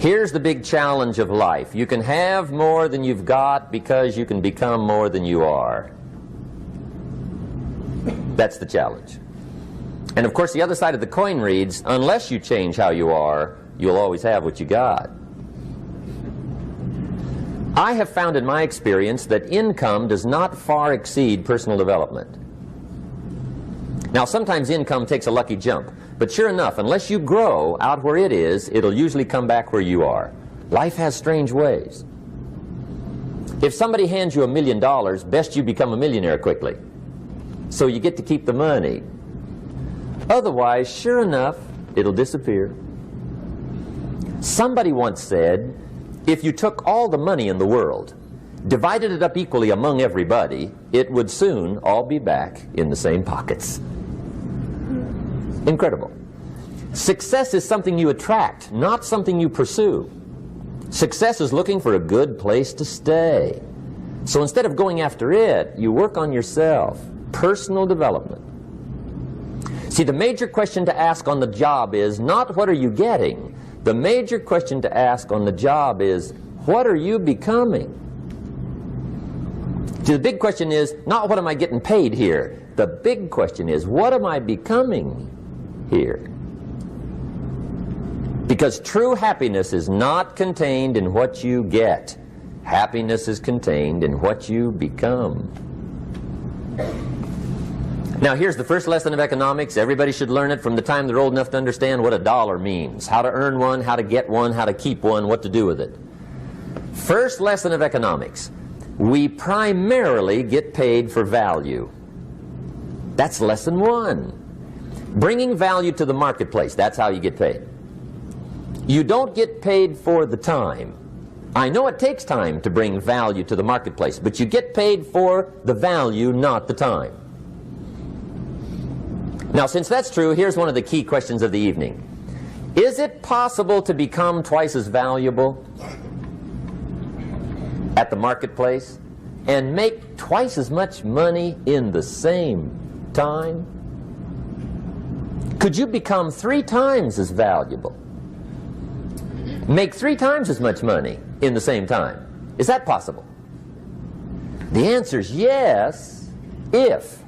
Here's the big challenge of life. You can have more than you've got because you can become more than you are. That's the challenge. And of course, the other side of the coin reads, unless you change how you are, you'll always have what you got. I have found in my experience that income does not far exceed personal development. Now, sometimes income takes a lucky jump, but sure enough, unless you grow out where it is, it'll usually come back where you are. Life has strange ways. If somebody hands you $1 million, best you become a millionaire quickly, so you get to keep the money. Otherwise, sure enough, it'll disappear. Somebody once said, if you took all the money in the world, divided it up equally among everybody, it would soon all be back in the same pockets. Incredible. Success is something you attract, not something you pursue. Success is looking for a good place to stay. So instead of going after it, you work on yourself. Personal development. See, the major question to ask on the job is not what are you getting? The major question to ask on the job is what are you becoming? See, the big question is not what am I getting paid here? The big question is what am I becoming here? Because true happiness is not contained in what you get. Happiness is contained in what you become. Now, here's the first lesson of economics. Everybody should learn it from the time they're old enough to understand what a dollar means, how to earn one, how to get one, how to keep one, what to do with it. First lesson of economics. We primarily get paid for value. That's lesson one. Bringing value to the marketplace, that's how you get paid. You don't get paid for the time. I know it takes time to bring value to the marketplace, but you get paid for the value, not the time. Now, since that's true, here's one of the key questions of the evening. Is it possible to become twice as valuable at the marketplace and make twice as much money in the same time? Could you become 3 times as valuable? Make 3 times as much money in the same time? Is that possible? The answer is yes, if.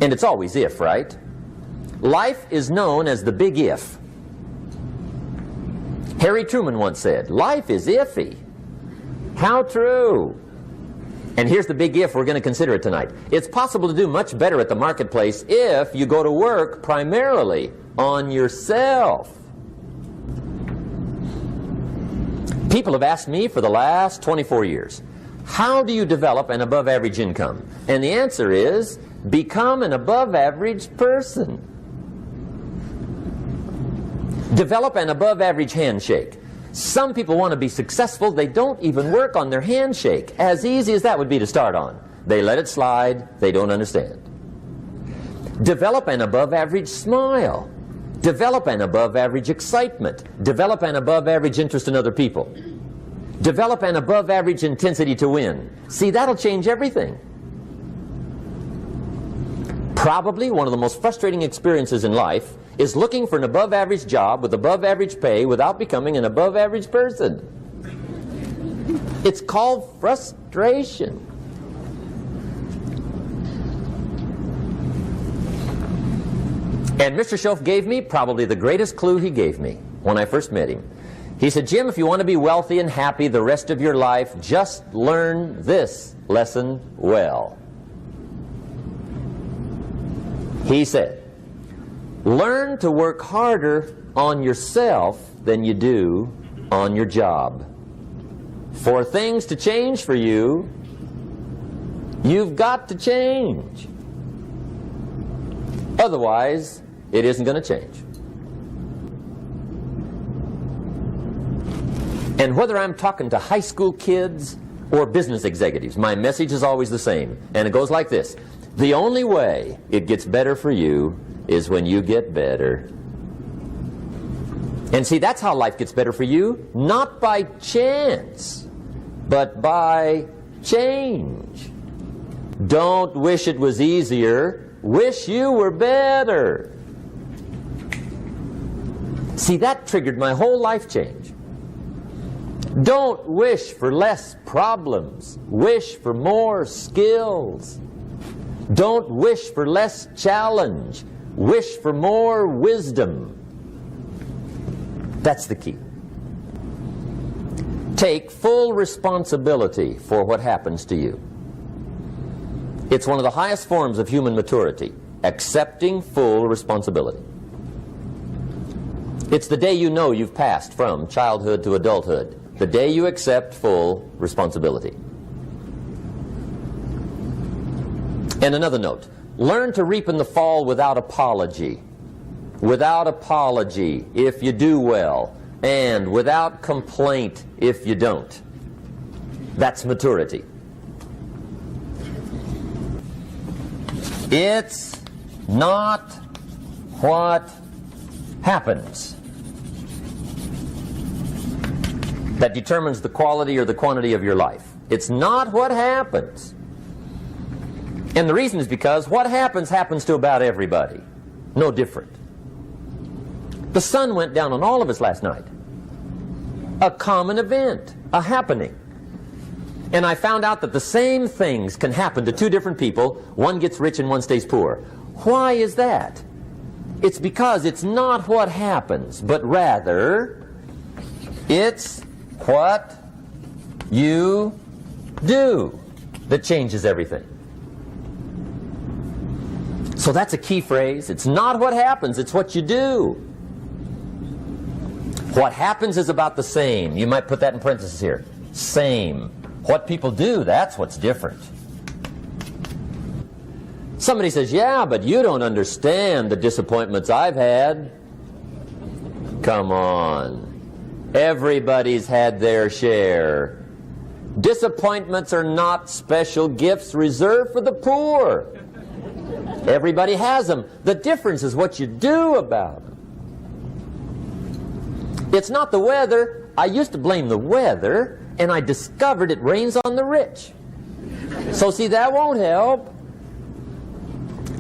And it's always if, right? Life is known as the big if. Harry Truman once said, life is iffy. How true. And here's the big if we're going to consider it tonight. It's possible to do much better at the marketplace if you go to work primarily on yourself. People have asked me for the last 24 years, how do you develop an above average income? And the answer is, become an above average person. Develop an above average handshake. Some people want to be successful, they don't even work on their handshake. As easy as that would be to start on. They let it slide, they don't understand. Develop an above average smile. Develop an above average excitement. Develop an above average interest in other people. Develop an above average intensity to win. See, that'll change everything. Probably one of the most frustrating experiences in life is looking for an above average job with above average pay without becoming an above average person. It's called frustration. And Mr. Schoaf gave me probably the greatest clue he gave me when I first met him. He said, Jim, if you want to be wealthy and happy the rest of your life, just learn this lesson well. He said, learn to work harder on yourself than you do on your job. For things to change for you, you've got to change. Otherwise, it isn't going to change. And whether I'm talking to high school kids or business executives, my message is always the same. And it goes like this. The only way it gets better for you is when you get better. And see, that's how life gets better for you. Not by chance, but by change. Don't wish it was easier. Wish you were better. See, that triggered my whole life change. Don't wish for less problems. Wish for more skills. Don't wish for less challenge. Wish for more wisdom. That's the key. Take full responsibility for what happens to you. It's one of the highest forms of human maturity, accepting full responsibility. It's the day you know you've passed from childhood to adulthood, the day you accept full responsibility. And another note, learn to reap in the fall without apology. Without apology if you do well, and without complaint if you don't. That's maturity. It's not what happens that determines the quality or the quantity of your life. It's not what happens. And the reason is because what happens happens to about everybody. No different. The sun went down on all of us last night. A common event, a happening. And I found out that the same things can happen to two different people. One gets rich and one stays poor. Why is that? It's because it's not what happens, but rather it's what you do that changes everything. So that's a key phrase. It's not what happens, it's what you do. What happens is about the same. You might put that in parentheses here. Same. What people do, that's what's different. Somebody says, yeah, but you don't understand the disappointments I've had. Come on. Everybody's had their share. Disappointments are not special gifts reserved for the poor. Everybody has them. The difference is what you do about them. It's not the weather. I used to blame the weather, and I discovered it rains on the rich. So see, that won't help.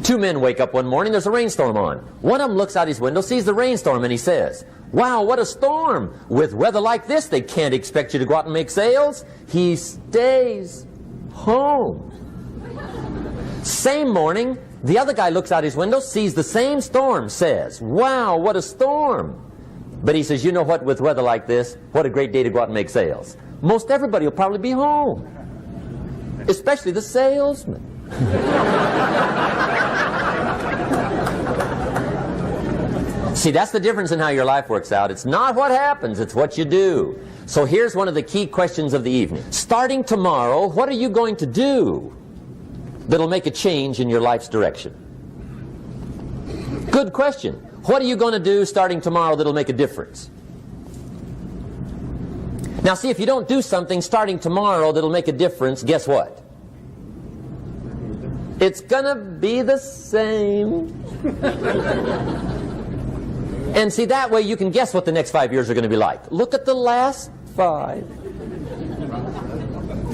Two men wake up one morning, there's a rainstorm on. One of them looks out his window, sees the rainstorm, and he says, wow, what a storm. With weather like this, they can't expect you to go out and make sales. He stays home. Same morning, the other guy looks out his window, sees the same storm, says, wow, what a storm. But he says, you know what, with weather like this, what a great day to go out and make sales. Most everybody will probably be home, especially the salesman. See, that's the difference in how your life works out. It's not what happens, it's what you do. So here's one of the key questions of the evening. Starting tomorrow, what are you going to do that'll make a change in your life's direction? Good question. What are you going to do starting tomorrow that'll make a difference? Now see, if you don't do something starting tomorrow that'll make a difference, guess what? It's gonna be the same. And see, that way you can guess what the next 5 years are going to be like. Look at the last 5.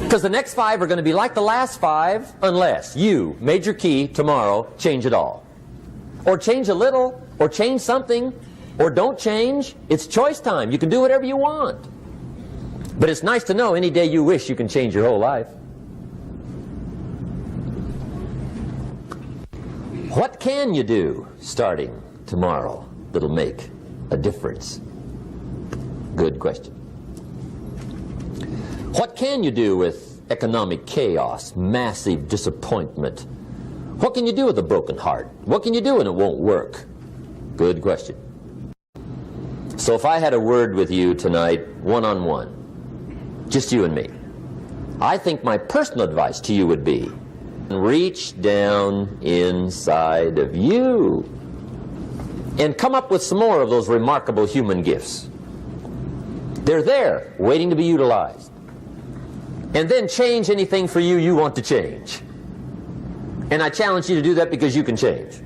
Because the next 5 are going to be like the last 5 unless you, major key, tomorrow, change it all. Or change a little, or change something, or don't change. It's choice time. You can do whatever you want. But it's nice to know any day you wish you can change your whole life. What can you do starting tomorrow that'll make a difference? Good question. What can you do with economic chaos, massive disappointment? What can you do with a broken heart? What can you do when it won't work? Good question. So if I had a word with you tonight, one-on-one, just you and me, I think my personal advice to you would be, reach down inside of you and come up with some more of those remarkable human gifts. They're there, waiting to be utilized. And then change anything for you you want to change. And I challenge you to do that because you can change.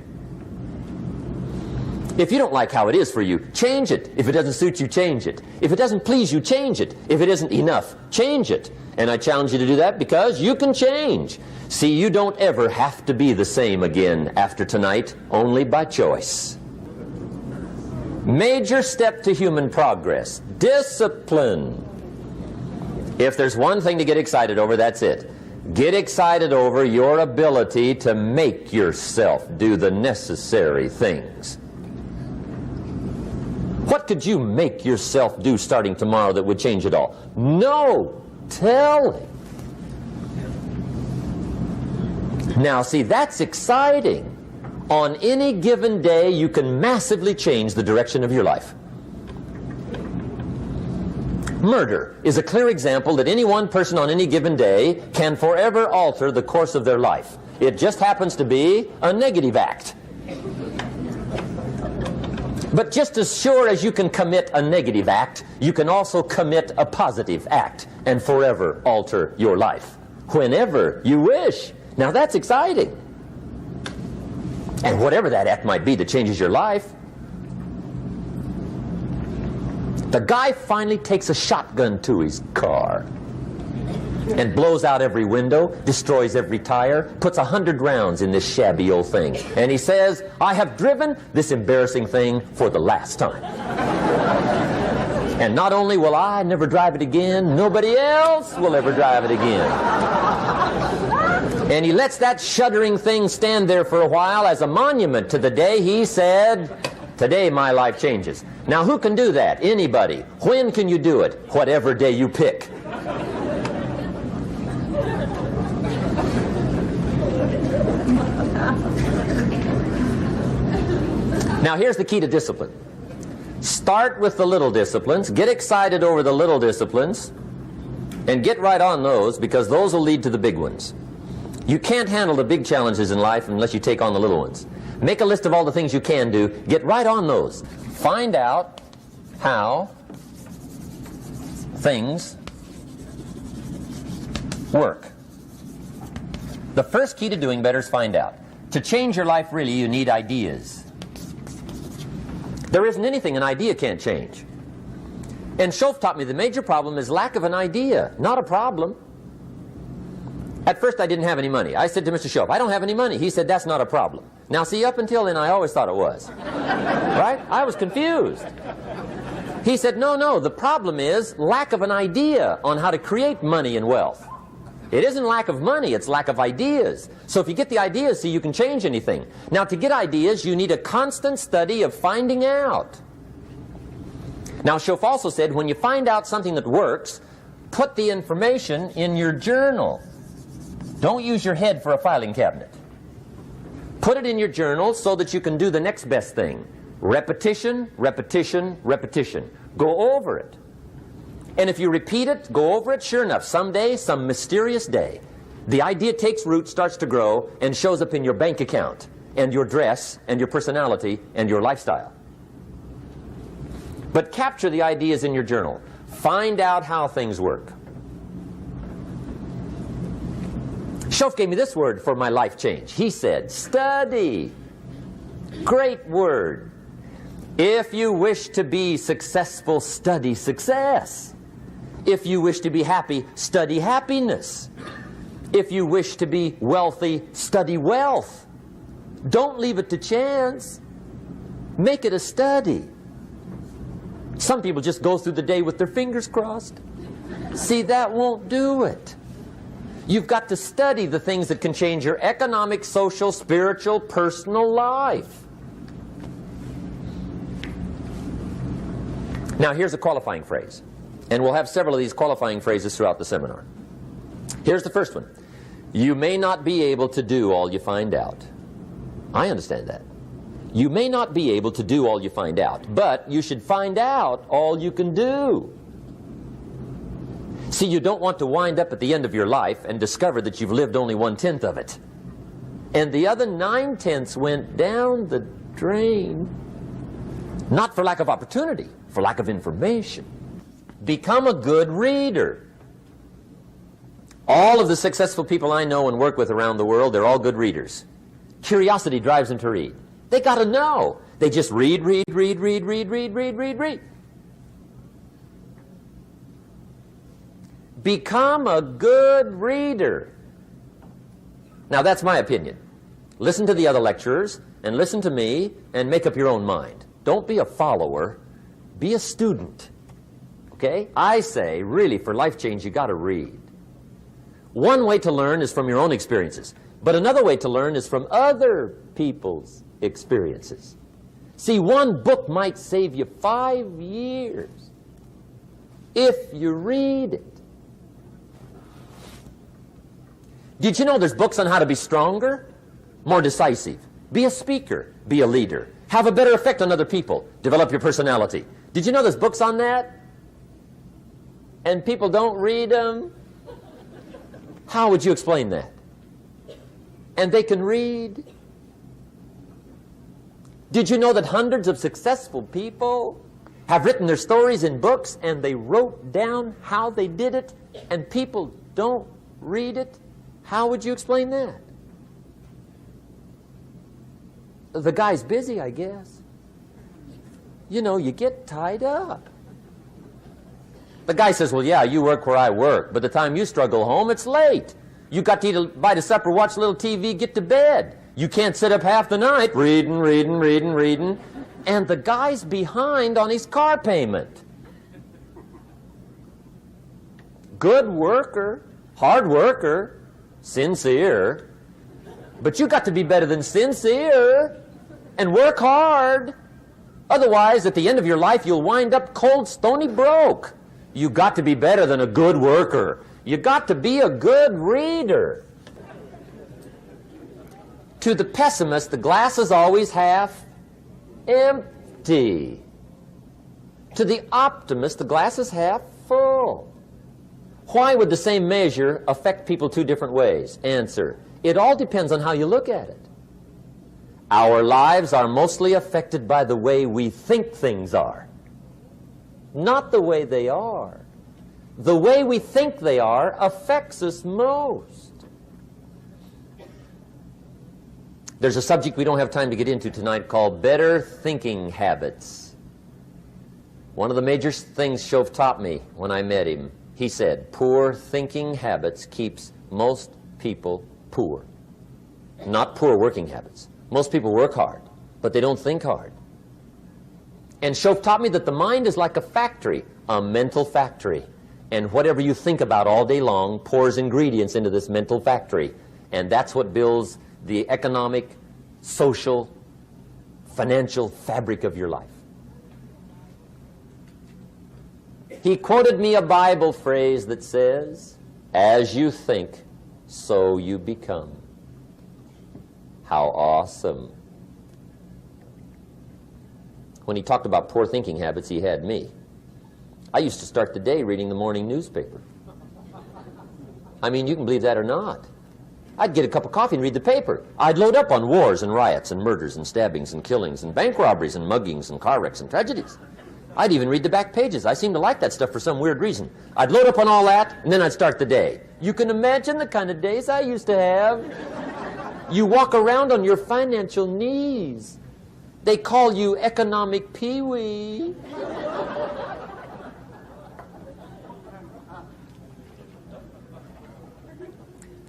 If you don't like how it is for you, change it. If it doesn't suit you, change it. If it doesn't please you, change it. If it isn't enough, change it. And I challenge you to do that because you can change. See, you don't ever have to be the same again after tonight, only by choice. Major step to human progress. Discipline. If there's one thing to get excited over, that's it. Get excited over your ability to make yourself do the necessary things. What could you make yourself do starting tomorrow that would change it all? No telling. Now see, that's exciting. On any given day, you can massively change the direction of your life. Murder is a clear example that any one person on any given day can forever alter the course of their life. It just happens to be a negative act. But just as sure as you can commit a negative act, you can also commit a positive act and forever alter your life whenever you wish. Now that's exciting. And whatever that act might be that changes your life. The guy finally takes a shotgun to his car and blows out every window, destroys every tire, puts 100 rounds in this shabby old thing. And he says, I have driven this embarrassing thing for the last time. And not only will I never drive it again, nobody else will ever drive it again. And he lets that shuddering thing stand there for a while as a monument to the day he said, today my life changes. Now who can do that? Anybody. When can you do it? Whatever day you pick. Now here's the key to discipline. Start with the little disciplines, get excited over the little disciplines, and get right on those, because those will lead to the big ones. You can't handle the big challenges in life unless you take on the little ones. Make a list of all the things you can do, get right on those. Find out how things work. The first key to doing better is find out. To change your life, really, you need ideas. There isn't anything an idea can't change. And Schoaf taught me the major problem is lack of an idea, not a problem. At first I didn't have any money. I said to Mr. Schoaf, I don't have any money. He said, that's not a problem. Now see, up until then I always thought it was. Right? I was confused. He said, no, the problem is lack of an idea on how to create money and wealth. It isn't lack of money, it's lack of ideas. So if you get the ideas, see, you can change anything. Now to get ideas, you need a constant study of finding out. Now Schoaf also said, when you find out something that works, put the information in your journal. Don't use your head for a filing cabinet. Put it in your journal so that you can do the next best thing. Repetition, repetition, repetition. Go over it. And if you repeat it, go over it, sure enough, someday, some mysterious day, the idea takes root, starts to grow, and shows up in your bank account, and your dress, and your personality, and your lifestyle. But capture the ideas in your journal. Find out how things work. Schoaf gave me this word for my life change. He said, study. Great word. If you wish to be successful, study success. If you wish to be happy, study happiness. If you wish to be wealthy, study wealth. Don't leave it to chance. Make it a study. Some people just go through the day with their fingers crossed. See, that won't do it. You've got to study the things that can change your economic, social, spiritual, personal life. Now here's a qualifying phrase. And we'll have several of these qualifying phrases throughout the seminar. Here's the first one. You may not be able to do all you find out. I understand that. You may not be able to do all you find out, but you should find out all you can do. See, you don't want to wind up at the end of your life and discover that you've lived only 1/10 of it. And the other 9/10 went down the drain. Not for lack of opportunity, for lack of information. Become a good reader. All of the successful people I know and work with around the world, they're all good readers. Curiosity drives them to read. They got to know. They just read. Become a good reader. Now that's my opinion. Listen to the other lecturers and listen to me and make up your own mind. Don't be a follower. Be a student. Okay? I say, really, for life change, you got to read. One way to learn is from your own experiences. But another way to learn is from other people's experiences. See, one book might save you 5 years if you read it. Did you know there's books on how to be stronger, more decisive, be a speaker, be a leader, have a better effect on other people, develop your personality? Did you know there's books on that? And people don't read them? How would you explain that? And they can read? Did you know that hundreds of successful people have written their stories in books and they wrote down how they did it and people don't read it? How would you explain that? The guy's busy, I guess. You know, you get tied up. The guy says, well, yeah, you work where I work, but the time you struggle home, it's late. You got to eat a bite of supper, watch a little TV, get to bed. You can't sit up half the night reading. And the guy's behind on his car payment. Good worker, hard worker, sincere. But you got to be better than sincere and work hard. Otherwise, at the end of your life, you'll wind up cold, stony broke. You got to be better than a good worker. You got to be a good reader. To the pessimist, the glass is always half empty. To the optimist, the glass is half full. Why would the same measure affect people two different ways? Answer: it all depends on how you look at it. Our lives are mostly affected by the way we think things are, not the way they are. The way we think they are affects us most. There's a subject we don't have time to get into tonight called better thinking habits. One of the major things Shoaff taught me when I met him, he said, poor thinking habits keeps most people poor. Not poor working habits. Most people work hard, but they don't think hard. And Shoaff taught me that the mind is like a factory, a mental factory. And whatever you think about all day long pours ingredients into this mental factory. And that's what builds the economic, social, financial fabric of your life. He quoted me a Bible phrase that says, as you think, so you become. How awesome. When he talked about poor thinking habits, he had me. I used to start the day reading the morning newspaper. I mean, you can believe that or not. I'd get a cup of coffee and read the paper. I'd load up on wars and riots and murders and stabbings and killings and bank robberies and muggings and car wrecks and tragedies. I'd even read the back pages. I seem to like that stuff for some weird reason. I'd load up on all that, and then I'd start the day. You can imagine the kind of days I used to have. You walk around on your financial knees. They call you economic peewee.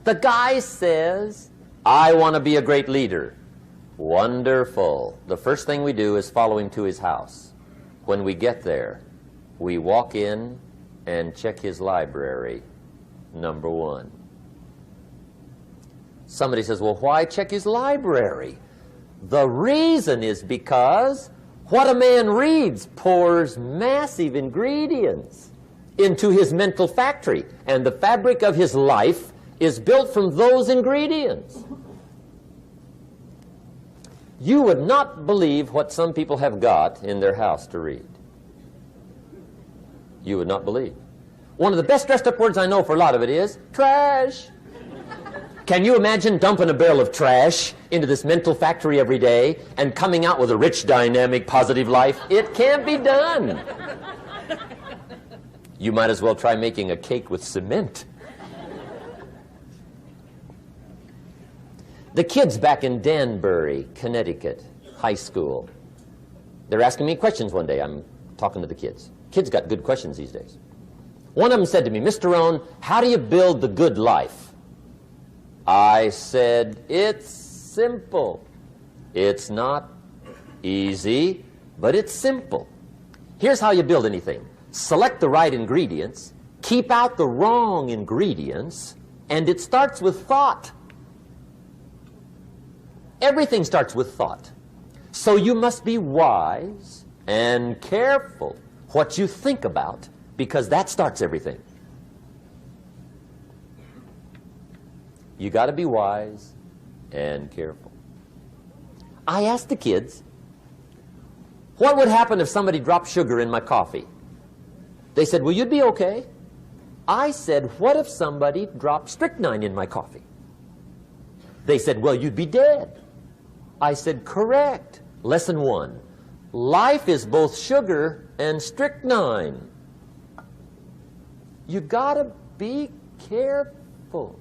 The guy says, I want to be a great leader. Wonderful. The first thing we do is follow him to his house. When we get there, we walk in and check his library, number one. Somebody says, well, why check his library? The reason is because what a man reads pours massive ingredients into his mental factory, and the fabric of his life is built from those ingredients. You would not believe what some people have got in their house to read. You would not believe. One of the best dressed up words I know for a lot of it is trash. Can you imagine dumping a barrel of trash into this mental factory every day and coming out with a rich, dynamic, positive life? It can't be done. You might as well try making a cake with cement. The kids back in Danbury, Connecticut, high school, they're asking me questions one day. I'm talking to the kids. Kids got good questions these days. One of them said to me, Mr. Rohn, how do you build the good life? I said, it's simple. It's not easy, but it's simple. Here's how you build anything. Select the right ingredients, keep out the wrong ingredients, and it starts with thought. Everything starts with thought. So you must be wise and careful what you think about, because that starts everything. You got to be wise and careful. I asked the kids, what would happen if somebody dropped sugar in my coffee? They said, well, you'd be okay. I said, what if somebody dropped strychnine in my coffee? They said, well, you'd be dead. I said, correct. Lesson 1. Life is both sugar and strychnine. You gotta be careful.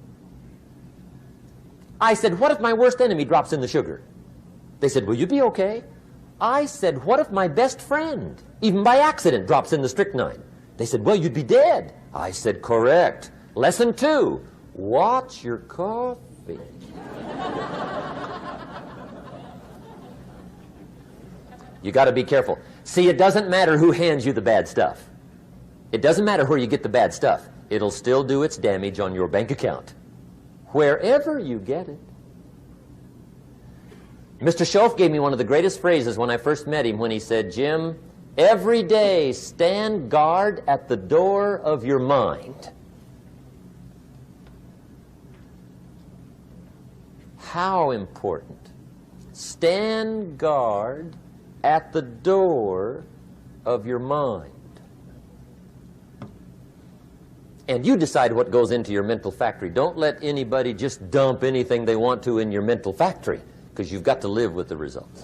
I said, what if my worst enemy drops in the sugar? They said, will you be okay? I said, what if my best friend, even by accident, drops in the strychnine? They said, well, you'd be dead. I said, correct. Lesson 2, watch your coffee. You got to be careful. See, it doesn't matter who hands you the bad stuff. It doesn't matter where you get the bad stuff. It'll still do its damage on your bank account, wherever you get it. Mr. Schoaf gave me one of the greatest phrases when I first met him, when he said, Jim, every day stand guard at the door of your mind. How important. Stand guard at the door of your mind. And you decide what goes into your mental factory. Don't let anybody just dump anything they want to in your mental factory, because you've got to live with the results.